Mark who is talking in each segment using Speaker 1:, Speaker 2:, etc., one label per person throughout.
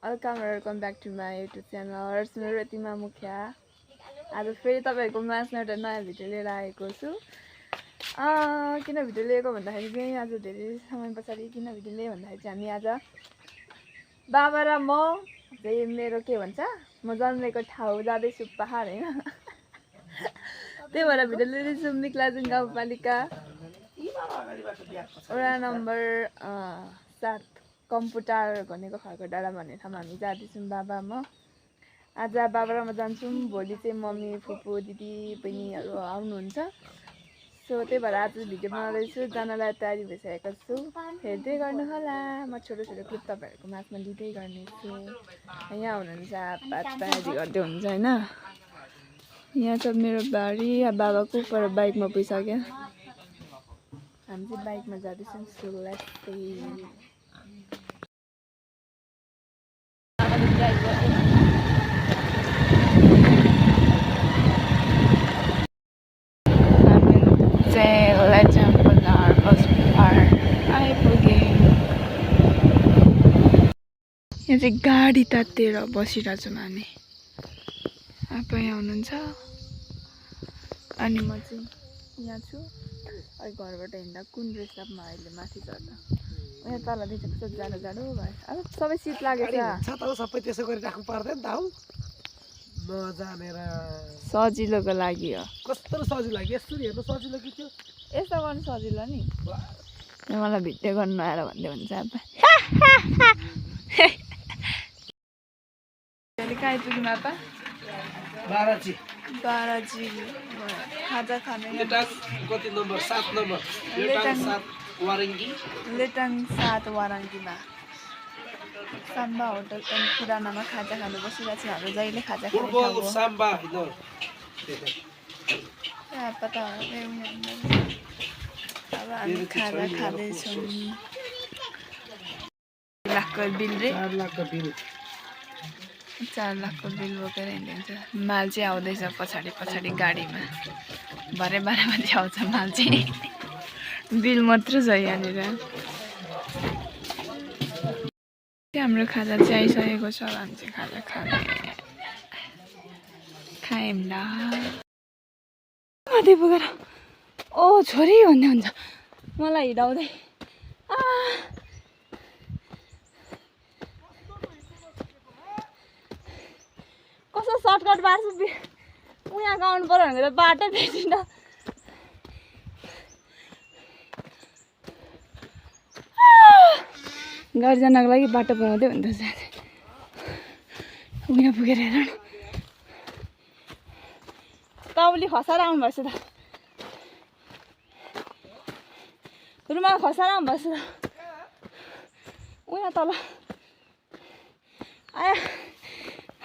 Speaker 1: Welcome back to my YouTube channel मेरो रतिमा मुखिया। आज फेरि तपाईँहरूको माझमा एउटा नयाँ भिडियो लिएर आएको छु। किन भिडियो लिएको भन्दाखेरि चाहिँ आज धेरै समय पछाडि किन भिडियो लिएँ भन्दाखेरि चाहिँ हामी आज बाबा र म चाहिँ मेरो के भन्छ म जन्मेको ठाउँ जाँदैछु पहाड होइन त्यही भएर भिडियो लिँदैछु। मिक्लाजुङ गाउँपालिका वडा नम्बर 7 कम्पुटार भनेको खर्को डाँडा भन्ने ठाउँमा हामी जाँदैछौँ बाबा म। आज बाबा र म जान्छौँ। भोलि चाहिँ मम्मी फुपू दिदी बहिनीहरू आउनुहुन्छ। सो त्यही भएर आज भिडियो बनाउँदैछु। जानलाई तयारी भइसकेको छु, हेर्दै गर्नु होला। म छोटो छोटो क्लिप तपाईँहरूको माझमा लिँदै गर्नेछु। यहाँ हुनुहुन्छ तयारी गर्दै हुन्छ होइन। यहाँ छ मेरो बारी। बाबाको पर बाइकमा पुगिसक्यो। हामी चाहिँ बाइकमा जाँदैछौँ। So let's see. यहाँ चाहिँ गाडी तातेर बसिरहेको छौँ हामी। आप यहाँ हुनुहुन्छ अनि म चाहिँ यहाँ छु। अहिले घरबाट हिँड्दा कुन रेस्टमा अहिले माथि चढ्दा यहाँ तल देख्छ कस्तो जाडो जाडो भयो। अब सबै शीत लागेको छ
Speaker 2: सबै त्यसो गरिराख्नु पर्दैन त हौ नजानेर।
Speaker 1: सजिलोको लागि हो।
Speaker 2: कस्तो सजिलो लाग्यो यसरी हेर्नु सजिलो कि त्यो
Speaker 1: यस्तो गर्नु सजिलो नि। मलाई भिडियो गर्नु नआएर भन्दै हुन्छ अब। कहाँ आइपुग्यौँ आपा?
Speaker 2: बाराजी
Speaker 1: खाजा खाने
Speaker 2: कति नम्बर 7 नम्बर
Speaker 1: लेटाङ 7 वारङ्गीमा साम्बा होटल एन्ड किरानामा खाजा खानु बसिरहेको छ। हाम्रो जहिले खाजा खाने ठाउँ हो। अब हामी खाजा खाँदैछौँ। 4 लाखको बिल रे। 4 लाखको बिल बोकेर हिँडिन्छ। माल चाहिँ आउँदैछ पछाडि पछाडि गाडीमा। भरे 12 बजी आउँछ माल चाहिँ। बिल मात्र छ यहाँनिर। हाम्रो खाजा चाहिँ आइसकेको छ। हामी चाहिँ खाजा खायौँ ल। माथि पुगेर ओ छोरी भन्ने हुन्छ मलाई हिँडाउँदै। कस्तो सर्टकट बाटो उहाँ गाउनु पर्यो भनेर बाटो भेटिन। गाडी जानको लागि बाटो बनाउँदै हुँदैछ। उहाँ पुगेर हेर न। तपाईँले खसाएर आउनुभएछ त। रुमाल खसाएर आउनुभएछ त। उहाँ तल आया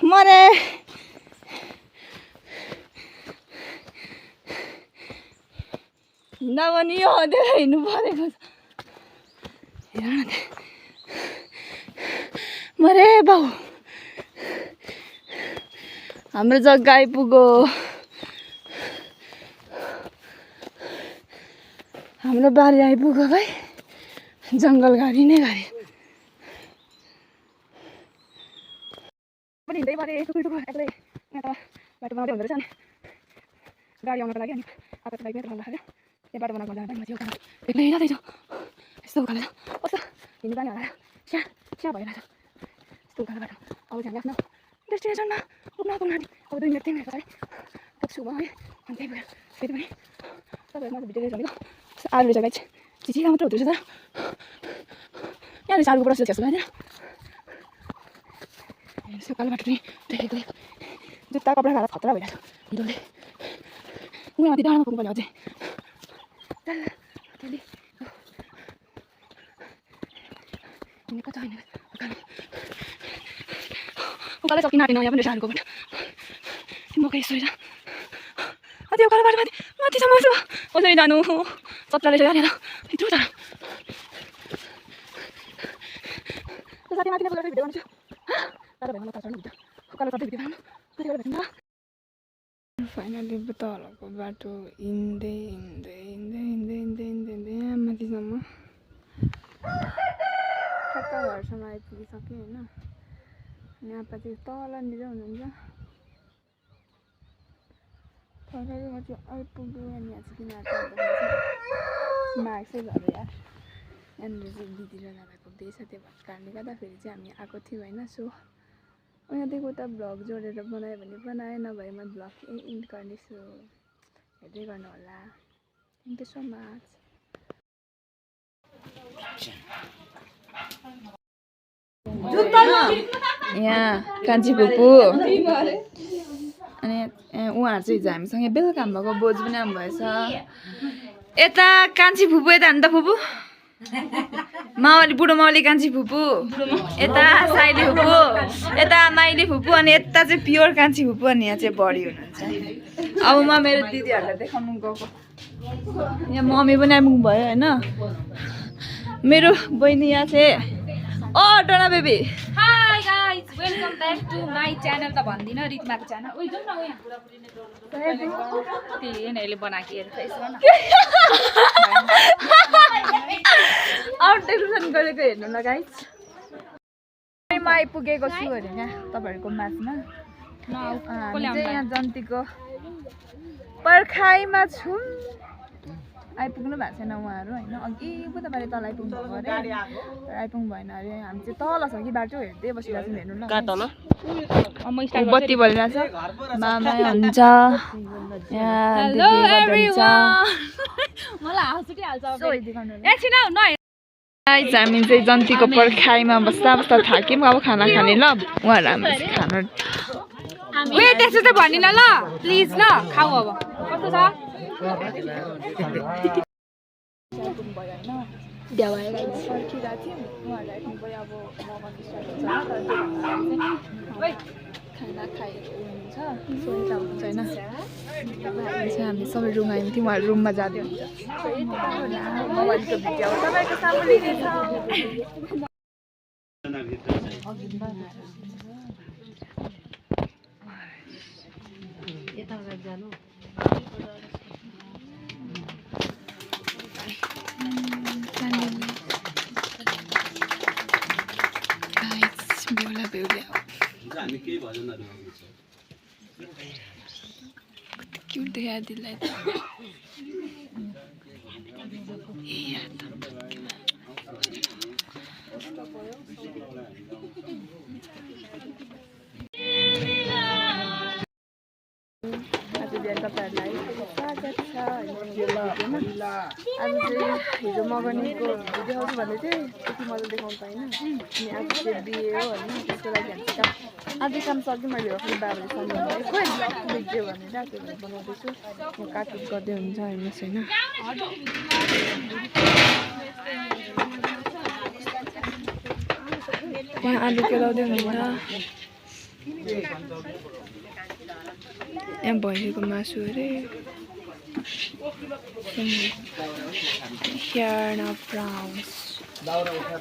Speaker 1: मरे। हिँड्दा पनि यो हिँड्नु परेको छ। हेर न मरे बाउ। हाम्रो जग्गा आइपुग्यो। हाम्रो बारी आइपुग्यो भाइ। जङ्गल गाडी नै गाडी पनि हिँड्दै परे टुकुर एक्लै। यहाँ त बाटो बनाउँदै हुँदो रहेछ नि गाडी आउनको लागि। अनि आएको बाइक मेरो लाग्यो। त्यो बाटो बनाएको जाँदा म चाहिँ उकालो एक्लै जाँदैछु। यस्तो उकालो छ कस्तो हिँड्नु जाने होला स्या भइरहेछ। यस्तो उकालो बाटो। अब चाहिँ हामी आफ्नो डेस्टिनेसनमा पुग्न आँट्यौँ। अब 2 मिनट 3 मिनट पछाडि पुग्छु म है। अनि त्यही भएर फेरि पनि तपाईँहरूमा भिडियो लिएर भनेको आलु रहेछ गाइस। चिचिका मात्र हुँदो रहेछ त। यहाँ रहेछ आलुको प्रसेस जस्तो होइन। यस्तो कालो बाटो पनि देखेको जुत्ता कपडा खाएर खतरा भइरहेछ हिँड्दै। उहाँ माथि डाँडामा पुग्नुपर्ने अझै। कता हिँडेको उकालो सकिन आँटेन। यहाँ पनि रहेछ आलुको बाटो। मकै यस्तो रहेछ। त्यो उकालो बाटो माथिसम्म छु। कसरी जानु चट्टा रहेछ यहाँनिर यत्रो टाढो। त्यो साथी माथि नै पुगेर भिडियो गर्छु। टाढो भयो मलाई चढ्नु भिडियो उकालो चढ्दै भिडियो बनाउनु कति बेला भेट्नु। फाइनली तलको बाटो हिँड्दै माथिसम्म ठ्याक्क घरसम्म आइपुगिसकेँ होइन। यहाँ पछि तलनिर हुनुहुन्छ थकाइमा चाहिँ आइपुग्यो अनि यहाँ चाहिँ किन माग चाहिँ झऱ्यो यार यहाँनिर चाहिँ दिदी र दादाको बिहे छ त्यो भएको कारणले गर्दाखेरि चाहिँ हामी आएको थियौँ होइन सो यहाँदेखि उता भ्लग जोडेर बनायो भने बनाएँ नभए म भ्लग इन्ड गर्नेछु हेर्दै गर्नु होला थ्याङ्क यू सो मच यहाँ कान्छी फुपू अनि उहाँहरू चाहिँ हिजो हामीसँगै बेलुका भएको बोज पनि आउनुभएछ यता कान्छी फुपू यता नि त फुपू मावली बुढो मावली कान्छी फुपू यता साइली फुपू यता माइली फुपू अनि यता चाहिँ प्योर कान्छी फुपू अनि यहाँ चाहिँ बढी हुनुहुन्छ अब म मेरो दिदीहरूलाई देखाउनु गएको यहाँ मम्मी पनि आइपुग्नु भयो होइन मेरो बहिनी यहाँ चाहिँ Dona baby
Speaker 3: hi guys welcome back to my channel त भन्दिन रितमाको च्यानल ओइ जाउँ न यहाँ त्यहीले बनाएको हेर्छ यसो न
Speaker 1: आउट डेकोरेसन गरेको हेर्नु ल गाइस म आइपुगेको छु अरे यहाँ तपाईँहरूको माझमा हामी चाहिँ यहाँ जन्तीको पर्खाइमा छौँ आइपुग्नु भएको छैन उहाँहरू होइन अघि पो तपाईँले तल आइपुग्नु भएको अरे तर आइपुग्नु भएन अरे हामी चाहिँ तल छ कि बाटो हेर्दै बसिरहेको छौँ हेर्नु ल बत्ती बलिरहेछ मामा हुन्छ हामी चाहिँ जन्तीको पर्खाइमा बस्दा बस्दा थाक्यौँ अब खाना खाने ल उहाँहरू हाम्रो चाहिँ खाना
Speaker 3: त्यसो चाहिँ भनिन ल प्लिज ल खाऊ अब कस्तो छ
Speaker 1: खाना खाएको हुन्छ सोचेर हुन्छ होइन हामी सबै रुम आयौँ थियौँ उहाँहरू रुममा जाँदै हुन्छ मोबाइलको भिडियो तपाईँको सामुन्ने क्यूट देखा दिलाई आज बिहान तपाईँहरूलाई स्वागत छ आज चाहिँ हिजो मगनीको भिडियो देखाउँछु भन्दै थिएँ त्यति मजा देखाउनु पाइनँ अनि आज चाहिँ बिहे हो होइन त्यसको लागि हामी काम आज काम सक्यो मैले फेरि बाबाले सम्झाउनु भयो खोइ भिडियो भनेर त्यो भएर बनाउँदैछु म काटकुट गर्दै हुन्छ हेर्नुहोस् होइन यहाँ आलु केलाउँदै हुन्छ यहाँ भैँसीको मासु अरे स्यार्ना प्राउन्स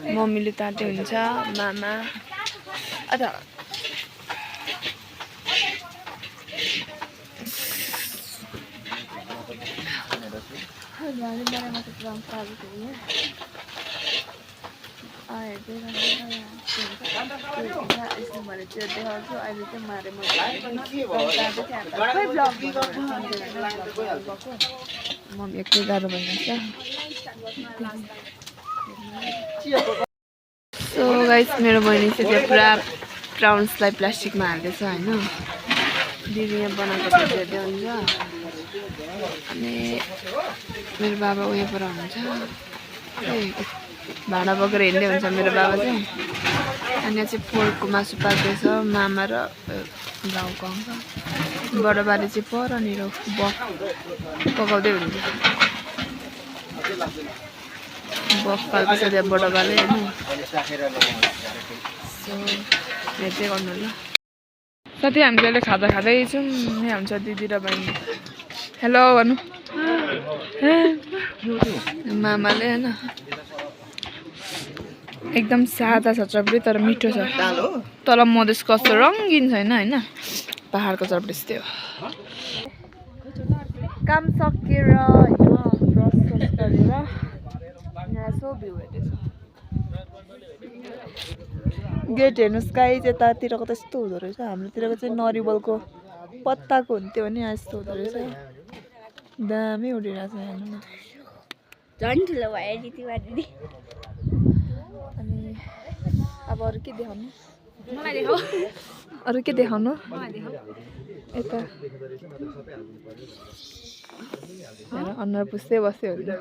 Speaker 1: मम्मीले ताते हुन्छ मामा अझ त्यो देखाउँछु अहिले चाहिँ मारे मम्मी एक्लै गाह्रो भइरहेको सो गाइस मेरो बहिनी चाहिँ त्यो पुरा प्राउन्सलाई प्लास्टिकमा हाल्दैछ होइन दिदी यहाँ बनाएको हेर्दै हुन्छ अनि मेरो बाबा उयो पर हुनुहुन्छ भाँडा बोकेर हिँड्दै हुन्छ मेरो बाबा चाहिँ अनि यहाँ चाहिँ पोर्कको मासु पाक्दैछ मामा र गाउँको अङ्कल बडो बाले चाहिँ परनिर बफ पकाउँदै हुन्छ बफ पाक्दैछ त्यहाँ बडो बाले होइन सो हेर्दै गर्नु ल साथी हामी अहिले खाजा खाँदैछौँ यहाँ हुन्छ दिदी र बहिनी हेलो भन्नु मामाले होइन एकदम सादा छ चप्री तर मिठो छ तल मधेस कस्तो रङ्गिन छैन होइन पहाडको चप्री त्यस्तै हो काम सकेर होइन ब्रस गरेर यहाँ यसो भ्यू हेर्दैछ गेट हेर्नुहोस् गाइज यतातिरको त यस्तो हुँदो रहेछ हाम्रोतिरको चाहिँ नरिवलको पत्ताको हुन्थ्यो भने यस्तो हुँदो रहेछ दामी उडिरहेको छ हेर्नु न
Speaker 4: झन् ठुलो भयो रितिमा दिदी
Speaker 1: अनि अब अरू के देखाउनु
Speaker 3: मलाई देखाऊ
Speaker 1: अरू के देखाउनु
Speaker 3: मलाई देखाऊ
Speaker 1: यता अनुहार पुस्दै बस्यो भने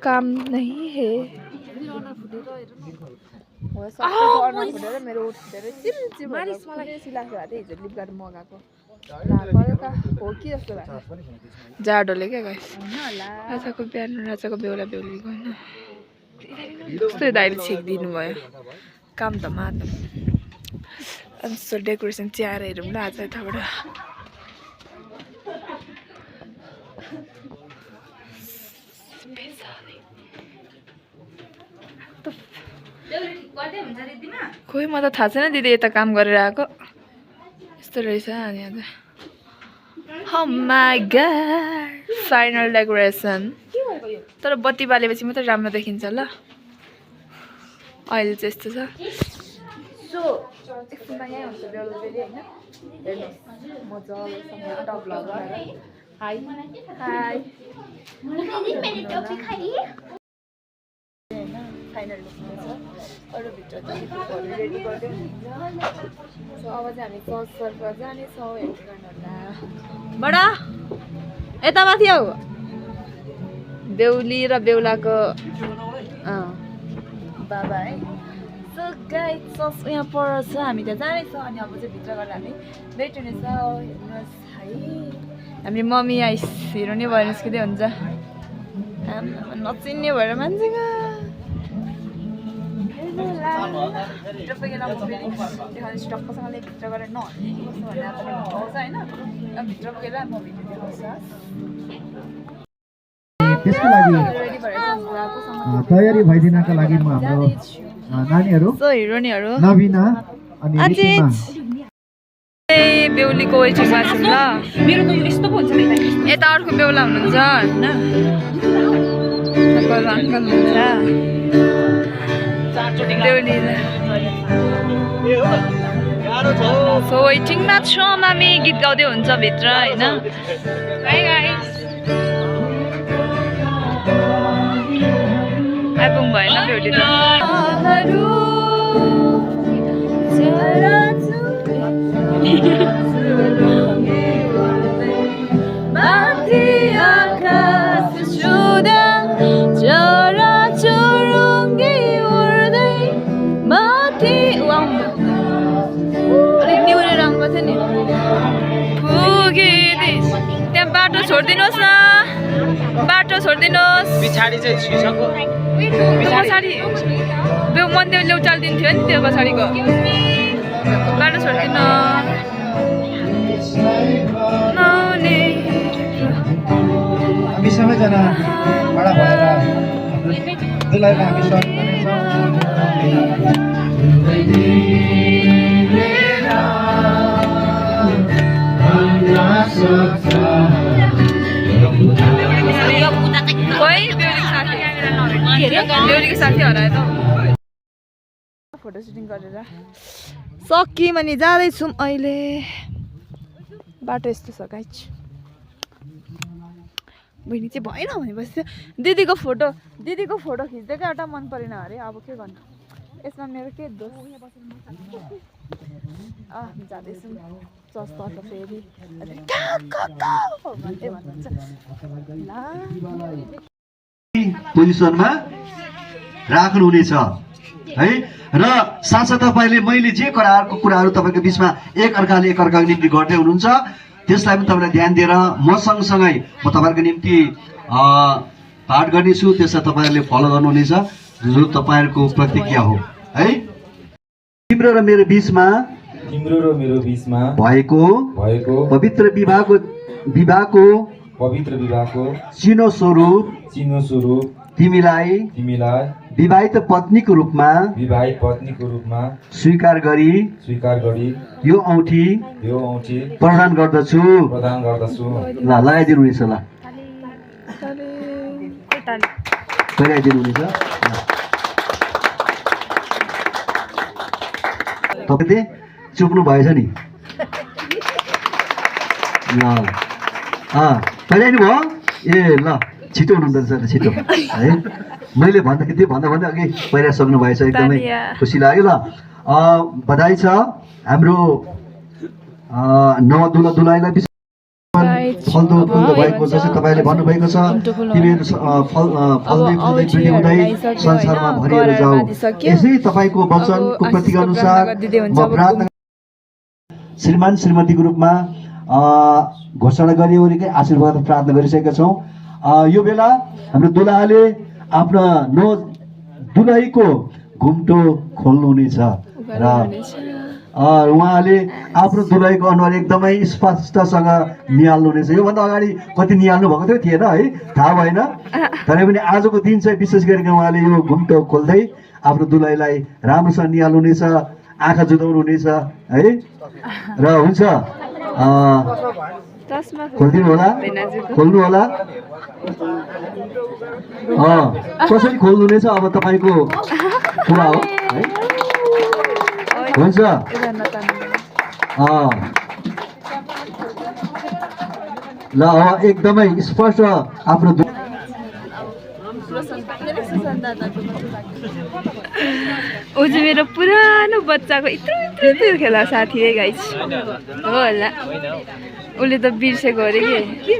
Speaker 1: काम नै हे फुटेर मेरो उठ फुटेर सिलाएको भए हिजो फ्लिपकार्ट मगाएको हल्का हो कि जस्तो भएको जाडोले क्या गाइस राजाको बिहान राजाको बेहुला बेहुलीको होइन कस्तो दाइले छेकिदिनु भयो काम त मार्नु अनि जस्तो डेकोरेसन च्याएर हेरौँ ल आज यताबाट खोइ म त थाहा छैन दिदी यता काम गरेर आएको यस्तो रहेछ अनि आज माई गॉड फाइनल डेकोरेसन तर बत्ती बालेपछि मात्रै राम्रो देखिन्छ ल अहिले चाहिँ यस्तो छ सो एकछिनमा यहीँ हुन्छ बेहुला बेहुली होइन हेर्नुहोस् मजासँग टप लगाएर हाई हाई फाइनल लुकमा छ अरू भित्र चाहिँ रेडी गर्दै सो अब चाहिँ हामी चर्च सर्फ जानेछौँ हेर्नु गर्नुहोला बडा यता माथि आऊ बेहुली र बेहुलाको बाबा है सो गाइस चर्च यहाँ पर छ हामी त्यहाँ जानेछौँ अनि अब चाहिँ भित्र गएर हामी भेट हुनेछौँ हेर्नुहोस् है हामी मम्मी आइस हिरो नै भएर निस्किँदै हुन्छ नचिन्ने भएर मान्छेको भित्र पुगेर म फेरि देखाउँछु टक्कसँगले भित्र गएर नहल्ने कस्तो भनेर पनि भन्नुहुन्छ होइन अब भित्र पुगेर म भिडियो देखाउँछु
Speaker 5: त्यसको लागि तयारी भइदिनका लागि म हाम्रो नानीहरू
Speaker 1: सो हिरोनीहरू
Speaker 5: नवीना अनि रितिमा
Speaker 1: बेहुलीको वेटिङमा छौँ ल
Speaker 3: मेरो त यस्तो पो हुन्छ नि
Speaker 1: यता अर्को बेहुला हुनुहुन्छ होइन अङ्कल हुनुहुन्छ सो वेटिङमा छौँ मामी गीत गाउँदै हुन्छ भित्र होइन आइपुग्नु भएन बेहुली त्यहाँ बाटो छोडिदिनुहोस् न बाटो छोडिदिनुहोस्
Speaker 2: पछाडि चाहिँ छिसको
Speaker 1: पछाडि बेउ मन्दिर ल्याउ चालिदिन्थ्यो नि त्यो पछाडिको बाटो छोडिदिनु
Speaker 5: हामी सबैजना बडा भएर दुलैलाई हामी स्वागत
Speaker 1: बेहुलीको साथी हरायो त फोटो सुटिङ गरेर सकियौँ अनि जाँदैछौँ अहिले बाटो यस्तो छ गाइज बहिनी चाहिँ भएन भनेपछि दिदीको फोटो खिच्दै एउटा मन परेन अरे अब के गर्नु यसमा मेरो के दोष जाँदैछौँ चर्चतर्फ फेरि
Speaker 5: पोजिसनमा राख्नुहुनेछ है र साथसाथै तपाईँले मैले जे कुराहरू तपाईँको बिचमा एकअर्काको निम्ति गर्दै हुनुहुन्छ त्यसलाई पनि तपाईँलाई ध्यान दिएर म सँगसँगै म तपाईँहरूको निम्ति पाठ गर्नेछु त्यसलाई तपाईँहरूले फलो गर्नुहुनेछ जो तपाईँहरूको प्रतिज्ञा हो है तिम्रो र मेरो बिचमा भएको पवित्र विवाहको चिनो स्वरूप तिमीलाई विवाहित पत्नीको रूपमा स्वीकार गरी यो औँठी प्रदान गर्दछु ल लगाइदिनुहुनेछ ल लगाइदिनुहुनेछ तपाईँले चुक्नु भएछ नि ल कहिले भयो ए ल छिटो हुनुहुँदो रहेछ छिटो है मैले भन्दाखेरि त्यो भन्दा अघि पहिला सक्नु भएछ एकदमै खुसी लाग्यो ल बधाई छ हाम्रो नव दुलाईलाई फल्दो फुल्दो भएको जस्तै तपाईँले भन्नुभएको छ तिमीहरू फल्दै फुल्दै वृद्धि हुँदै संसारमा भरिएर जाऊ यसै तपाईँको वचनको प्रतीक अनुसार म प्रार्थना श्रीमान श्रीमतीको रूपमा घोषणा गरिओरिकै आशीर्वाद प्रार्थना गरिसकेका छौँ यो बेला हाम्रो दुलाहाले आफ्नो दुलाहीको घुम्टो खोल्नुहुनेछ र उहाँले आफ्नो दुलाहीको अनुहार एकदमै स्पष्टसँग निहाल्नुहुनेछ योभन्दा अगाडि कति निहाल्नु भएको थियो थिएन है थाहा भएन तर पनि आजको दिन चाहिँ विशेष गरेर उहाँले यो घुम्टो खोल्दै आफ्नो दुलाहीलाई राम्रोसँग निहाल्नुहुनेछ आँखा जुदाउनु हुनेछ है र हुन्छ खोल्दिनु होला खोल्नु होला कसरी खोल्नुहुनेछ अब तपाईँको कुरा हो है हुन्छ ल एकदमै स्पष्ट आफ्नो
Speaker 1: ऊ चाहिँ मेरो पुरानो बच्चाको यत्रो खेला साथी है गाइस हो होला उसले त बिर्सेको अरे के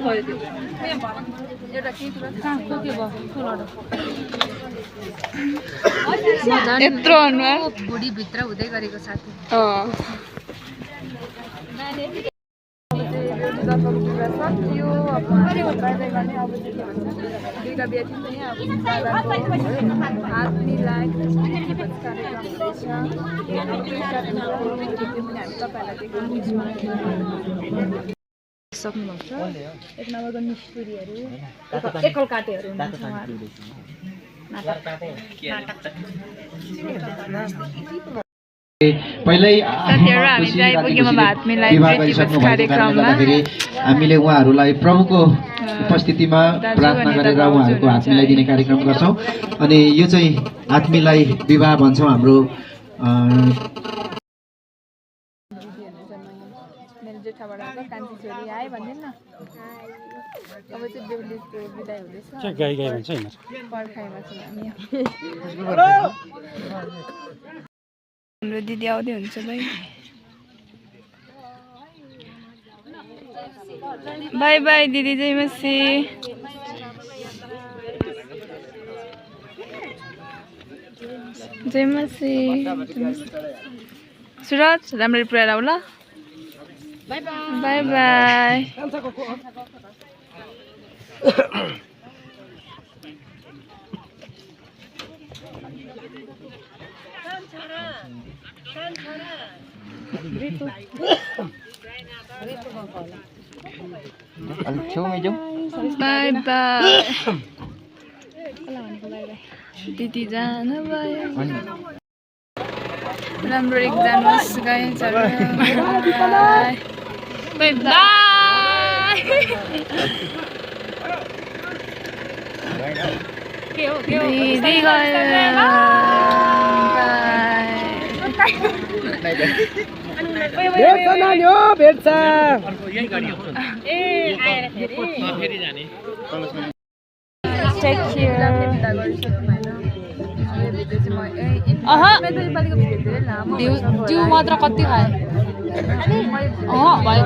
Speaker 1: यत्रो अनुहार
Speaker 3: बुढीभित्र हुँदै गरेको साथी
Speaker 1: सकियो अब दुईवटा बिहा चाहिँ अब हात मिलाएर सक्नुहुन्छ एक नम्बरको निष्ठुरीहरू एकल काटेहरू
Speaker 5: पहिल्यै हामीले उहाँहरूलाई प्रभुको उपस्थितिमा प्रार्थना गरेर उहाँहरूको हात मिलाइदिने कार्यक्रम गर्छौँ अनि यो चाहिँ हात मिलाई विवाह भन्छौँ हाम्रो
Speaker 1: मेरो जेठाबाट कान्छी छोरी आयो भन्दैन न अब चाहिँ बेहुलीको बिदाई हुँदैछ पर्खाइमा छौँ हामी हाम्रो दिदी आउँदै हुन्छ भाइ बाई बाई दिदी जय मसी जय मसी सुरज राम्ररी पुऱ्याएर आऊ ल बाई बाई बाई बाई दिदी जान भयो राम्रो जानुहोस् गाइजहरू बाई दिदी
Speaker 3: जिउ मात्र कति खायो भयो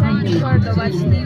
Speaker 1: Thank you for the watching.